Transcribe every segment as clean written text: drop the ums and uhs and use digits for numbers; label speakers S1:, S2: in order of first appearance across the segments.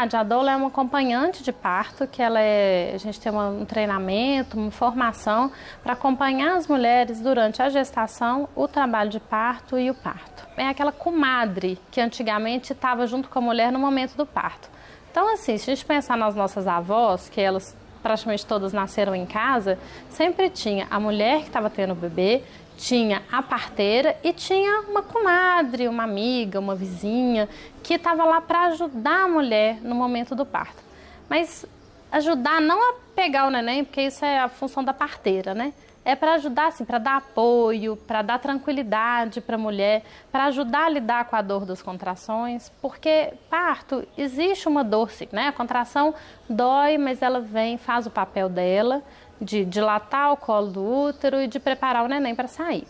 S1: A doula é uma acompanhante de parto, que a gente tem um treinamento, uma formação para acompanhar as mulheres durante a gestação, o trabalho de parto e o parto. É aquela comadre que antigamente estava junto com a mulher no momento do parto. Então, assim, se a gente pensar nas nossas avós, que elas praticamente todas nasceram em casa, sempre tinha a mulher que estava tendo o bebê, tinha a parteira e tinha uma comadre, uma amiga, uma vizinha que estava lá para ajudar a mulher no momento do parto. Mas ajudar não a pegar o neném, porque isso é a função da parteira, né? É para ajudar, assim, para dar apoio, para dar tranquilidade para a mulher, para ajudar a lidar com a dor das contrações, porque parto, existe uma dor, sim, né? A contração dói, mas ela vem, faz o papel dela, de dilatar o colo do útero e de preparar o neném para sair.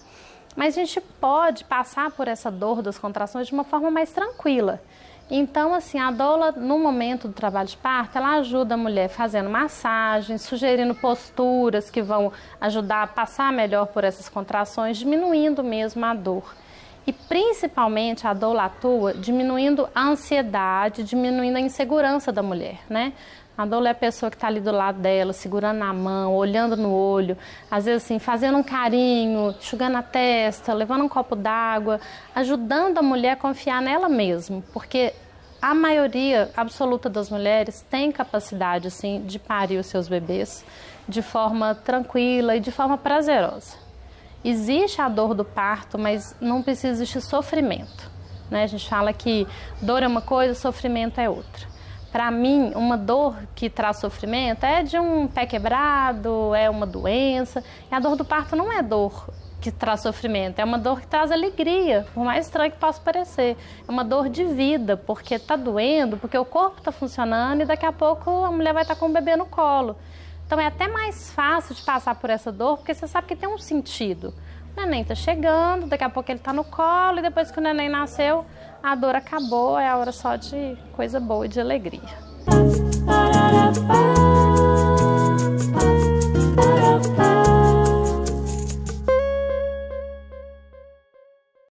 S1: Mas a gente pode passar por essa dor das contrações de uma forma mais tranquila. Então, assim, a doula, no momento do trabalho de parto, ela ajuda a mulher fazendo massagens, sugerindo posturas que vão ajudar a passar melhor por essas contrações, diminuindo mesmo a dor. E, principalmente, a doula atua diminuindo a ansiedade, diminuindo a insegurança da mulher, né? A doula é a pessoa que está ali do lado dela, segurando na mão, olhando no olho, às vezes assim, fazendo um carinho, enxugando a testa, levando um copo d'água, ajudando a mulher a confiar nela mesma, porque a maioria absoluta das mulheres tem capacidade, assim, de parir os seus bebês de forma tranquila e de forma prazerosa. Existe a dor do parto, mas não precisa existir sofrimento, né? A gente fala que dor é uma coisa, sofrimento é outra. Para mim, uma dor que traz sofrimento é de um pé quebrado, é uma doença. E a dor do parto não é dor que traz sofrimento, é uma dor que traz alegria, por mais estranho que possa parecer. É uma dor de vida, porque está doendo, porque o corpo está funcionando e daqui a pouco a mulher vai estar com o bebê no colo. Então é até mais fácil de passar por essa dor, porque você sabe que tem um sentido. O neném está chegando, daqui a pouco ele está no colo e depois que o neném nasceu, a dor acabou, é a hora só de coisa boa e de alegria.